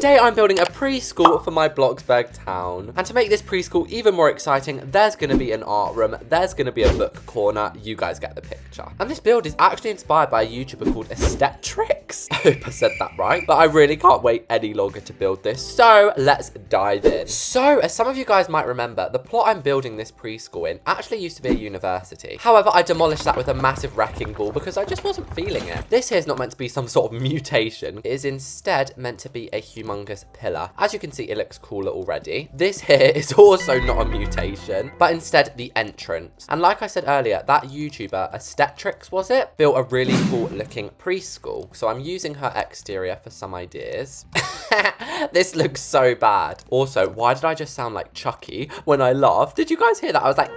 Today I'm building a preschool for my Bloxburg town. And to make this preschool even more exciting, there's going to be an art room, there's going to be a book corner, you guys get the picture. And this build is actually inspired by a YouTuber called Aesthetrix. I hope I said that right, but I really can't wait any longer to build this. So let's dive in. So as some of you guys might remember, the plot I'm building this preschool in actually used to be a university. However, I demolished that with a massive wrecking ball because I just wasn't feeling it. This here is not meant to be some sort of mutation. It is instead meant to be a humongous pillar. As you can see, it looks cooler already. This here is also not a mutation, but instead the entrance. And like I said earlier, that YouTuber, Aesthetrix was it, built a really cool looking preschool. So I'm using her exterior for some ideas. This looks so bad. Also, why did I just sound like Chucky when I laughed? Did you guys hear that? I was like...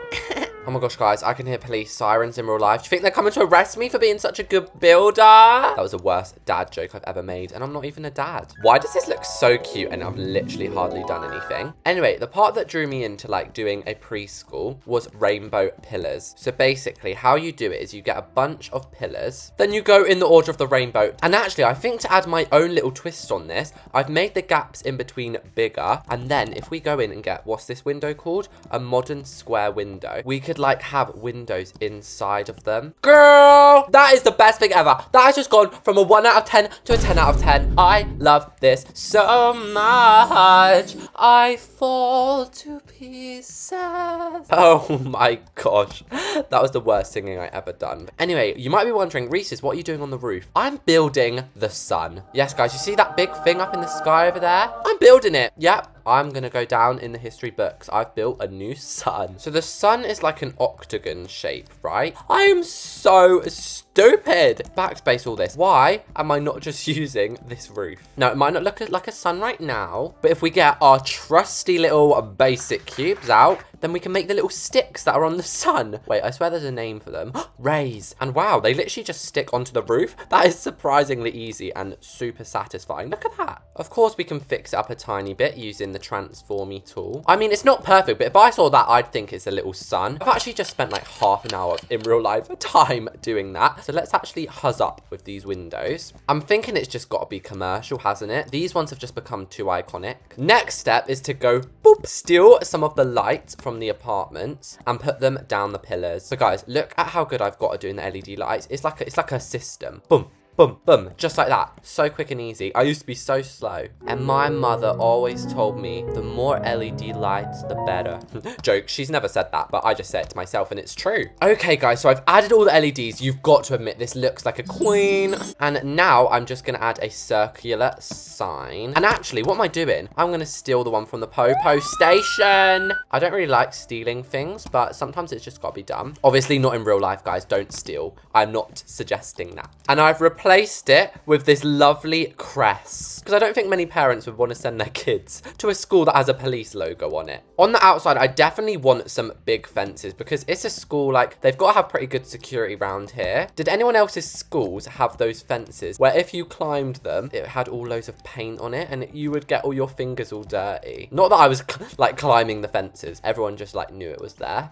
Oh my gosh, guys, I can hear police sirens in real life. Do you think they're coming to arrest me for being such a good builder? That was the worst dad joke I've ever made, and I'm not even a dad. Why does this look so cute and I've literally hardly done anything? Anyway, the part that drew me into like doing a preschool was rainbow pillars. So basically, how you do it is you get a bunch of pillars, then you go in the order of the rainbow. And actually, I think to add my own little twist on this, I've made the gaps in between bigger. And then if we go in and get, what's this window called? A modern square window. We could like have windows inside of them. Girl, that is the best thing ever. That has just gone from a 1 out of 10 to a 10 out of 10. I love this so much. I fall to pieces. Oh my gosh. That was the worst singing I ever done. Anyway, you might be wondering, Reese's, what are you doing on the roof? I'm building the sun. Yes, guys, you see that big thing up in the sky over there? I'm building it. Yep. I'm going to go down in the history books. I've built a new sun. So the sun is like an octagon shape, right? I am so stupid. Backspace all this. Why am I not just using this roof? Now, it might not look like a sun right now, but if we get our trusty little basic cubes out, then we can make the little sticks that are on the sun. Wait, I swear there's a name for them. Rays. And wow, they literally just stick onto the roof. That is surprisingly easy and super satisfying. Look at that. Of course, we can fix it up a tiny bit using the transformy tool. I mean, it's not perfect, but if I saw that, I'd think it's a little sun. I've actually just spent like half an hour in real life time doing that. So let's actually huzz up with these windows. I'm thinking it's just got to be commercial, hasn't it? These ones have just become too iconic. Next step is to go boop, steal some of the lights from the apartments and put them down the pillars. So guys, look at how good I've got at doing the LED lights. It's like a system. Boom. Boom, boom, just like that. So quick and easy. I used to be so slow. And my mother always told me the more LED lights, the better. Joke, she's never said that, but I just said it to myself and it's true. Okay, guys, so I've added all the LEDs. You've got to admit, this looks like a queen. And now I'm just gonna add a circular sign. And actually, what am I doing? I'm gonna steal the one from the Popo station. I don't really like stealing things, but sometimes it's just gotta be done. Obviously not in real life, guys, don't steal. I'm not suggesting that. And I've replaced it with this lovely crest because I don't think many parents would want to send their kids to a school that has a police logo on it. On the outside, I definitely want some big fences because it's a school, like, they've got to have pretty good security around here. Did anyone else's schools have those fences where if you climbed them, it had all loads of paint on it and you would get all your fingers all dirty? Not that I was like climbing the fences. Everyone just like knew it was there.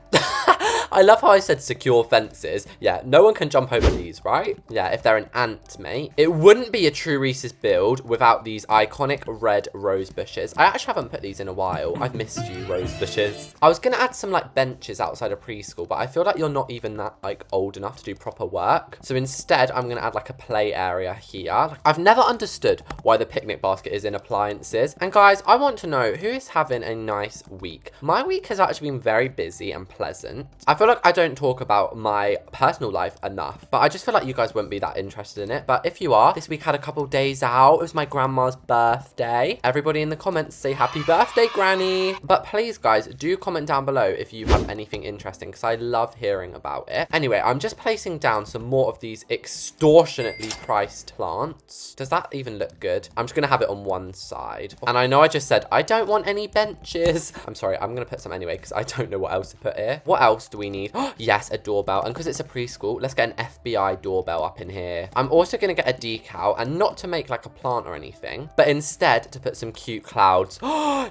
I love how I said secure fences. Yeah, no one can jump over these, right? Yeah, if they're an ant, mate. It wouldn't be a true Reese's build without these iconic red rose bushes. I actually haven't put these in a while. I've missed you, rose bushes. I was gonna add some like benches outside of preschool, but I feel like you're not even that like old enough to do proper work. So instead, I'm gonna add like a play area here. Like, I've never understood why the picnic basket is in appliances. And guys, I want to know who is having a nice week. My week has actually been very busy and pleasant. I feel like I don't talk about my personal life enough, but I just feel like you guys wouldn't be that interested in it. But if you are, this week had a couple days out. It was my grandma's birthday. Everybody in the comments say happy birthday, Granny. But please, guys, do comment down below if you have anything interesting because I love hearing about it. Anyway, I'm just placing down some more of these extortionately priced plants. Does that even look good? I'm just going to have it on one side. And I know I just said I don't want any benches. I'm sorry, I'm going to put some anyway because I don't know what else to put here. What else do we we need? Yes, a doorbell. And because it's a preschool, let's get an FBI doorbell up in here. I'm also going to get a decal, and not to make like a plant or anything, but instead to put some cute clouds.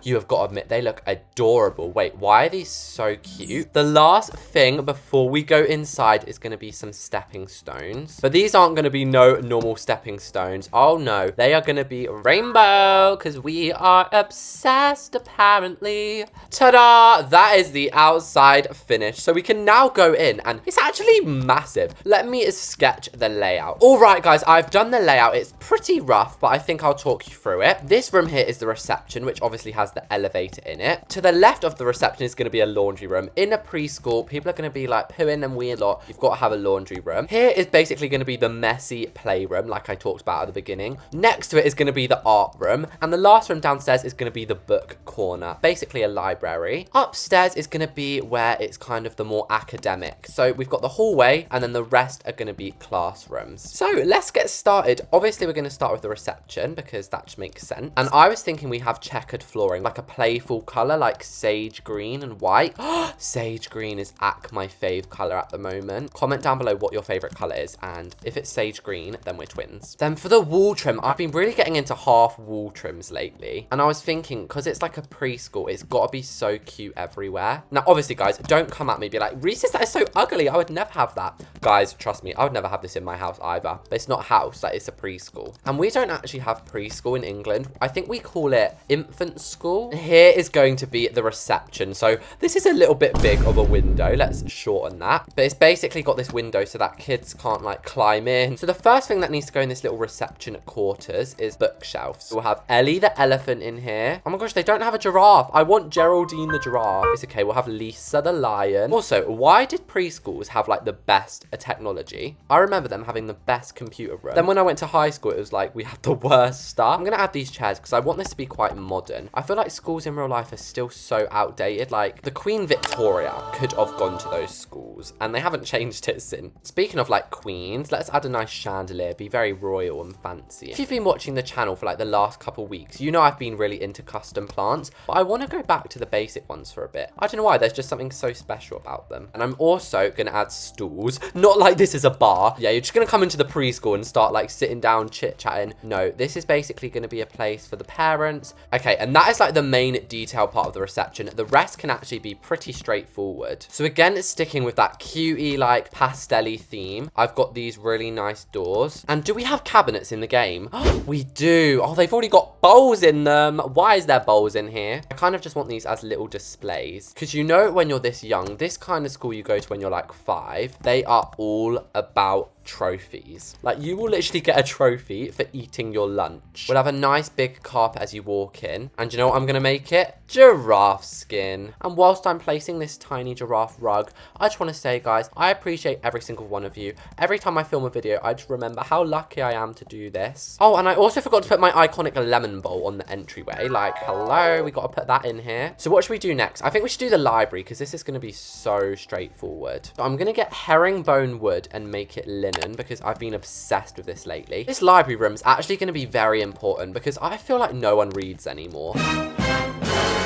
You have got to admit, they look adorable. Wait, why are these so cute? The last thing before we go inside is going to be some stepping stones. But these aren't going to be no normal stepping stones. Oh no, they are going to be rainbow because we are obsessed apparently. Ta-da! That is the outside finish. So we can now go in, and it's actually massive. Let me sketch the layout. All right, guys, I've done the layout. It's pretty rough, but I think I'll talk you through it. This room here is the reception, which obviously has the elevator in it. To the left of the reception is going to be a laundry room. In a preschool, people are going to be like pooing and wee a lot. You've got to have a laundry room. Here is basically going to be the messy playroom, like I talked about at the beginning. Next to it is going to be the art room. And the last room downstairs is going to be the book corner, basically a library. Upstairs is going to be where it's kind of the more academic. So we've got the hallway, and then the rest are going to be classrooms. So let's get started. Obviously, we're going to start with the reception because that just makes sense. And I was thinking we have checkered flooring, like a playful color, like sage green and white. Sage green is my fave color at the moment. Comment down below what your favorite color is, and if it's sage green, then we're twins. Then for the wall trim, I've been really getting into half wall trims lately, and I was thinking, because it's like a preschool, it's got to be so cute everywhere. Now obviously, guys, don't come at me be like, Reese's, that is so ugly, I would never have that. Guys, trust me, I would never have this in my house either. But it's not a house, like, it's a preschool. And we don't actually have preschool in England. I think we call it infant school. Here is going to be the reception. So this is a little bit big of a window. Let's shorten that. But it's basically got this window so that kids can't like climb in. So the first thing that needs to go in this little reception quarters is bookshelves. So we'll have Ellie the elephant in here. Oh my gosh, they don't have a giraffe. I want Geraldine the giraffe. It's okay, we'll have Lisa the lion. Also, why did preschools have like the best technology? I remember them having the best computer room. Then when I went to high school, it was like we had the worst stuff. I'm gonna add these chairs because I want this to be quite modern. I feel like schools in real life are still so outdated. Like the Queen Victoria could have gone to those schools, and they haven't changed it since. Speaking of like queens, let's add a nice chandelier, be very royal and fancy. If you've been watching the channel for like the last couple weeks, you know I've been really into custom plants, but I want to go back to the basic ones for a bit. I don't know why, there's just something so special about them. And I'm also gonna add stools. Not like this is a bar. Yeah, you're just gonna come into the preschool and start like sitting down chit-chatting. No, this is basically gonna be a place for the parents. Okay, and that is like the main detail part of the reception. The rest can actually be pretty straightforward. So again, sticking with that cutie like pastel-y theme, I've got these really nice doors. And do we have cabinets in the game? We do. Oh, they've already got bowls in them. Why is there bowls in here? I kind of just want these as little displays, because you know when you're this young, this kind of school you go to when you're like 5, they are all about trophies. Like you will literally get a trophy for eating your lunch. We'll have a nice big carpet as you walk in, and you know what I'm gonna make it? Giraffe skin. And whilst I'm placing this tiny giraffe rug, I just want to say, guys, I appreciate every single one of you. Every time I film a video, I just remember how lucky I am to do this. Oh, and I also forgot to put my iconic lemon bowl on the entryway. Like, hello, we got to put that in here. So what should we do next? I think we should do the library, because this is going to be so straightforward. So I'm going to get herringbone wood and make it linen, because I've been obsessed with this lately. This library room is actually going to be very important, because I feel like no one reads anymore.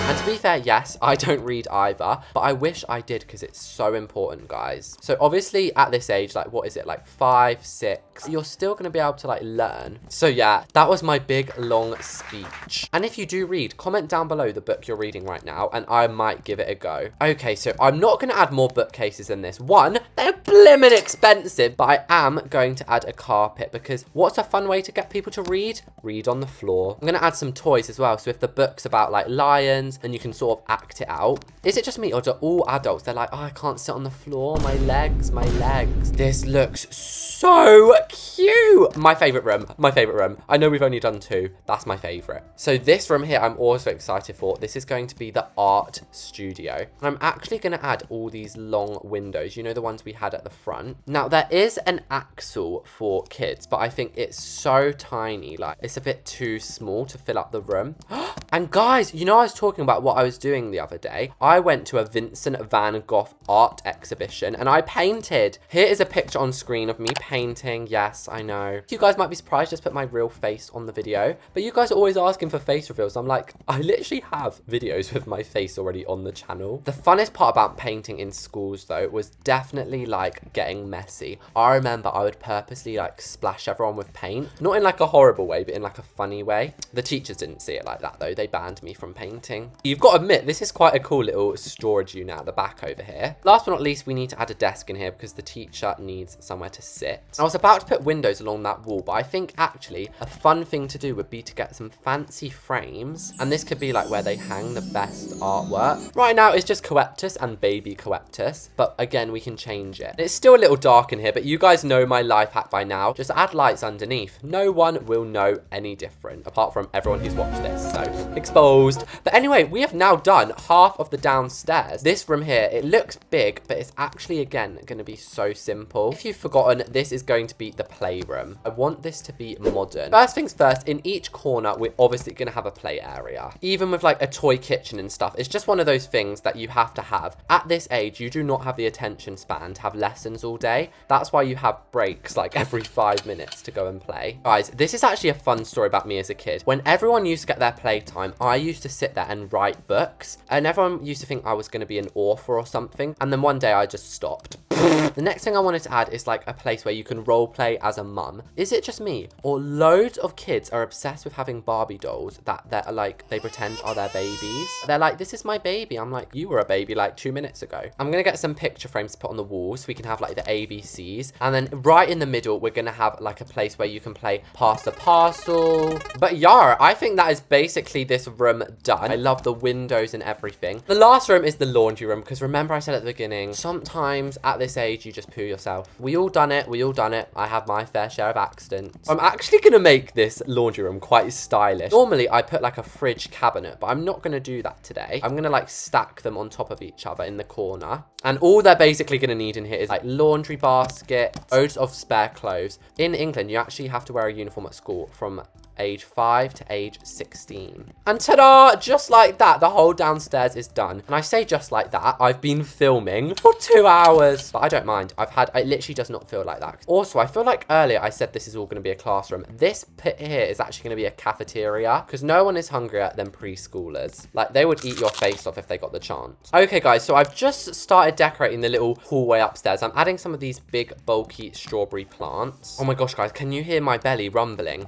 And to be fair, yes, I don't read either, but I wish I did because it's so important, guys. So obviously at this age, like what is it, like 5, 6, you're still going to be able to like learn. So yeah, that was my big long speech. And if you do read, comment down below the book you're reading right now and I might give it a go. Okay, so I'm not going to add more bookcases than this. One, they're blimmin' expensive, but I am going to add a carpet because what's a fun way to get people to read? Read on the floor. I'm going to add some toys as well. So if the book's about like lions, and you can sort of act it out. Is it just me or do all adults, they're like, oh, I can't sit on the floor, my legs, my legs. This looks so cute. My favorite room, my favorite room. I know we've only done 2. That's my favorite. So this room here, I'm also excited for. This is going to be the art studio. And I'm actually going to add all these long windows. You know, the ones we had at the front. Now there is an axle for kids, but I think it's so tiny. Like it's a bit too small to fill up the room. And guys, you know I was talking about what I was doing the other day? I went to a Vincent van Gogh art exhibition and I painted. Here is a picture on screen of me painting. Yes, I know. You guys might be surprised I just put my real face on the video, but you guys are always asking for face reveals. I'm like, I literally have videos with my face already on the channel. The funnest part about painting in schools though was definitely like getting messy. I remember I would purposely like splash everyone with paint, not in like a horrible way, but in like a funny way. The teachers didn't see it like that though. They banned me from painting. You've got to admit, this is quite a cool little storage unit at the back over here. Last but not least, we need to add a desk in here because the teacher needs somewhere to sit. I was about to put windows along that wall, but I think actually a fun thing to do would be to get some fancy frames, and this could be like where they hang the best artwork. Right now it's just Coeptus and baby Coeptus, but again we can change it. It's still a little dark in here, but you guys know my life hack by now. Just add lights underneath. No one will know any different apart from everyone who's watched this, so exposed. But anyway, we have now done half of the downstairs. This room here, it looks big, but it's actually again going to be so simple. If you've forgotten, this is going to be the playroom. I want this to be modern. First things first, in each corner we're obviously going to have a play area. Even with like a toy kitchen and stuff, it's just one of those things that you have to have. At this age, you do not have the attention span to have lessons all day. That's why you have breaks like every 5 minutes to go and play. Guys, this is actually a fun story about me as a kid. When everyone used to get their playtime, I used to sit there and write books, and everyone used to think I was going to be an author or something, and then one day I just stopped. The next thing I wanted to add is like a place where you can role play as a mum. Is it just me, or loads of kids are obsessed with having Barbie dolls that they're like, they pretend are their babies? They're like, this is my baby. I'm like, you were a baby like 2 minutes ago. I'm gonna get some picture frames to put on the walls so we can have like the ABCs, and then right in the middle we're gonna have like a place where you can play pass the parcel. But yeah, I think that is basically this room done. I love the windows and everything. The last room is the laundry room, because remember I said at the beginning, sometimes at this age you just poo yourself. We all done it. I have my fair share of accidents. I'm actually gonna make this laundry room quite stylish. Normally I put like a fridge cabinet, but I'm not gonna do that today. I'm gonna like stack them on top of each other in the corner, and all they're basically gonna need in here is like laundry basket, loads of spare clothes. In England you actually have to wear a uniform at school from age 5 to age 16. And ta-da! Just like that, the whole downstairs is done. And I say just like that, I've been filming for 2 hours. But I don't mind. It literally does not feel like that. Also, I feel like earlier I said this is all going to be a classroom. This pit here is actually going to be a cafeteria, because no one is hungrier than preschoolers. Like, they would eat your face off if they got the chance. Okay, guys, so I've just started decorating the little hallway upstairs. I'm adding some of these big, bulky strawberry plants. Oh my gosh, guys, can you hear my belly rumbling?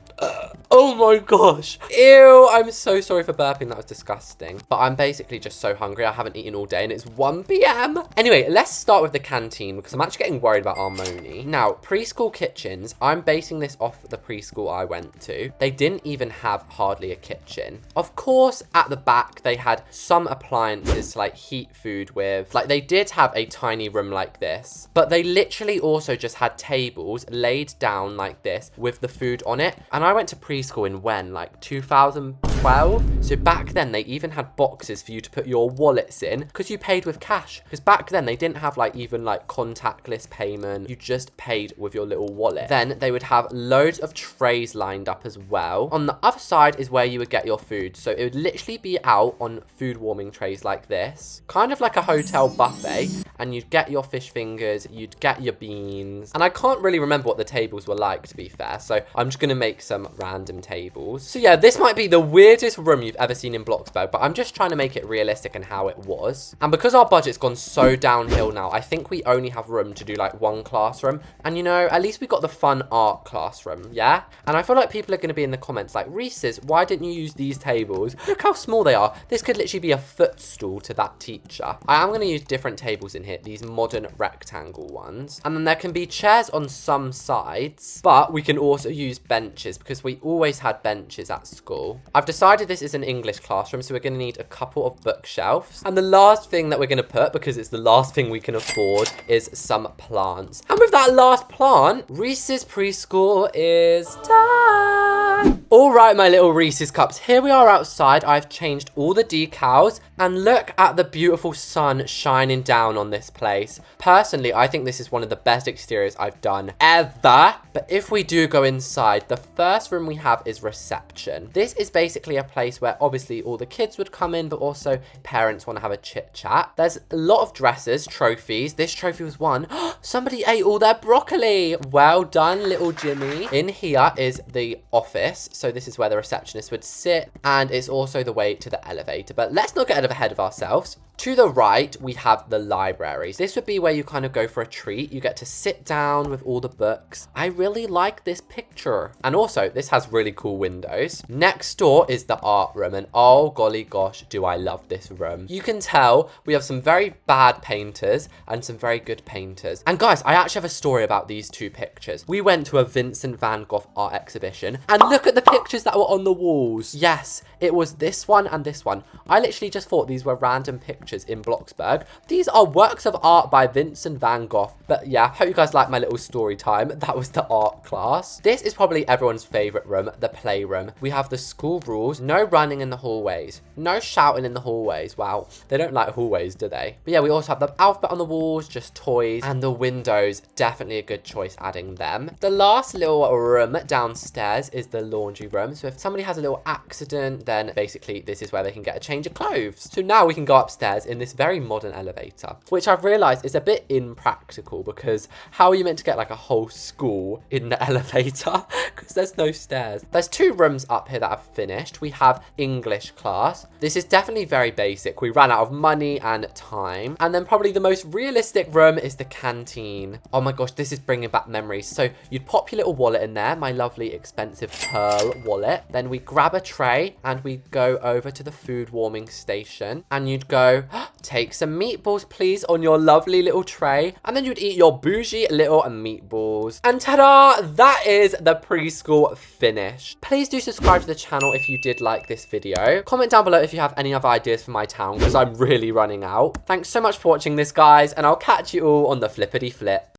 Oh my gosh. Ew, I'm so sorry for burping. That was disgusting. But I'm basically just so hungry. I haven't eaten all day and it's 1 p.m. Anyway, let's start with the canteen, because I'm actually getting worried about Armoni. Now, preschool kitchens, I'm basing this off the preschool I went to. They didn't even have hardly a kitchen. Of course, at the back, they had some appliances to like heat food with. Like, they did have a tiny room like this, but they literally also just had tables laid down like this with the food on it. And I went to preschool in when, like 2012? So back then they even had boxes for you to put your wallets in, because you paid with cash. Because back then they didn't have like even like contactless payment. You just paid with your little wallet. Then they would have loads of trays lined up as well. On the other side is where you would get your food. So it would literally be out on food warming trays like this, kind of like a hotel buffet. And you'd get your fish fingers, you'd get your beans. And I can't really remember what the tables were like, to be fair. So I'm just gonna make some random tables. So yeah, this might be the weirdest room you've ever seen in Bloxburg, but I'm just trying to make it realistic and how it was. And because our budget's gone so downhill now, I think we only have room to do like 1 classroom. And you know, at least we got the fun art classroom, yeah? And I feel like people are going to be in the comments like, Reese's, why didn't you use these tables? Look how small they are. This could literally be a footstool to that teacher. I am going to use different tables in here, these modern rectangle ones. And then there can be chairs on some sides, but we can also use benches, because we always had benches at school. I've decided this is an English classroom, so we're going to need a couple of bookshelves. And the last thing that we're going to put, because it's the last thing we can afford, is some plants. And with that last plant, Reese's preschool is done. All right, my little Reese's Cups, here we are outside. I've changed all the decals and look at the beautiful sun shining down on this place. Personally, I think this is one of the best exteriors I've done ever. But if we do go inside, the first room we have is reception. This is basically a place where obviously all the kids would come in, but also parents want to have a chit chat. There's a lot of dresses, trophies. This trophy was won. Somebody ate all their broccoli. Well done, little Jimmy. In here is the office. So this is where the receptionist would sit, and it's also the way to the elevator. But let's not get ahead of ourselves. To the right, we have the libraries. This would be where you kind of go for a treat. You get to sit down with all the books. I really like this picture. And also, this has really cool windows. Next door is the art room. And oh, golly gosh, do I love this room. You can tell we have some very bad painters and some very good painters. And guys, I actually have a story about these two pictures. We went to a Vincent van Gogh art exhibition. And look at the pictures that were on the walls. Yes, it was this one and this one. I literally just thought these were random pictures in Bloxburg. These are works of art by Vincent van Gogh. But yeah, hope you guys like my little story time. That was the art class. This is probably everyone's favorite room, the playroom. We have the school rules. No running in the hallways. No shouting in the hallways. Wow, they don't like hallways, do they? But yeah, we also have the alphabet on the walls, just toys. And the windows, definitely a good choice adding them. The last little room downstairs is the laundry room. So if somebody has a little accident, then basically this is where they can get a change of clothes. So now we can go upstairs in this very modern elevator, which I've realized is a bit impractical, because how are you meant to get like a whole school in the elevator? Because there's no stairs. There's two rooms up here that I've finished. We have English class. This is definitely very basic. We ran out of money and time. And then probably the most realistic room is the canteen. Oh my gosh, this is bringing back memories. So you'd pop your little wallet in there, my lovely expensive pearl wallet. Then we grab a tray and we go over to the food warming station, and you'd go, take some meatballs please on your lovely little tray, and then you'd eat your bougie little meatballs. And ta-da, that is the preschool finished. Please do subscribe to the channel if you did like this video. Comment down below if you have any other ideas for my town, because I'm really running out. Thanks so much for watching this, guys, and I'll catch you all on the flippity flip.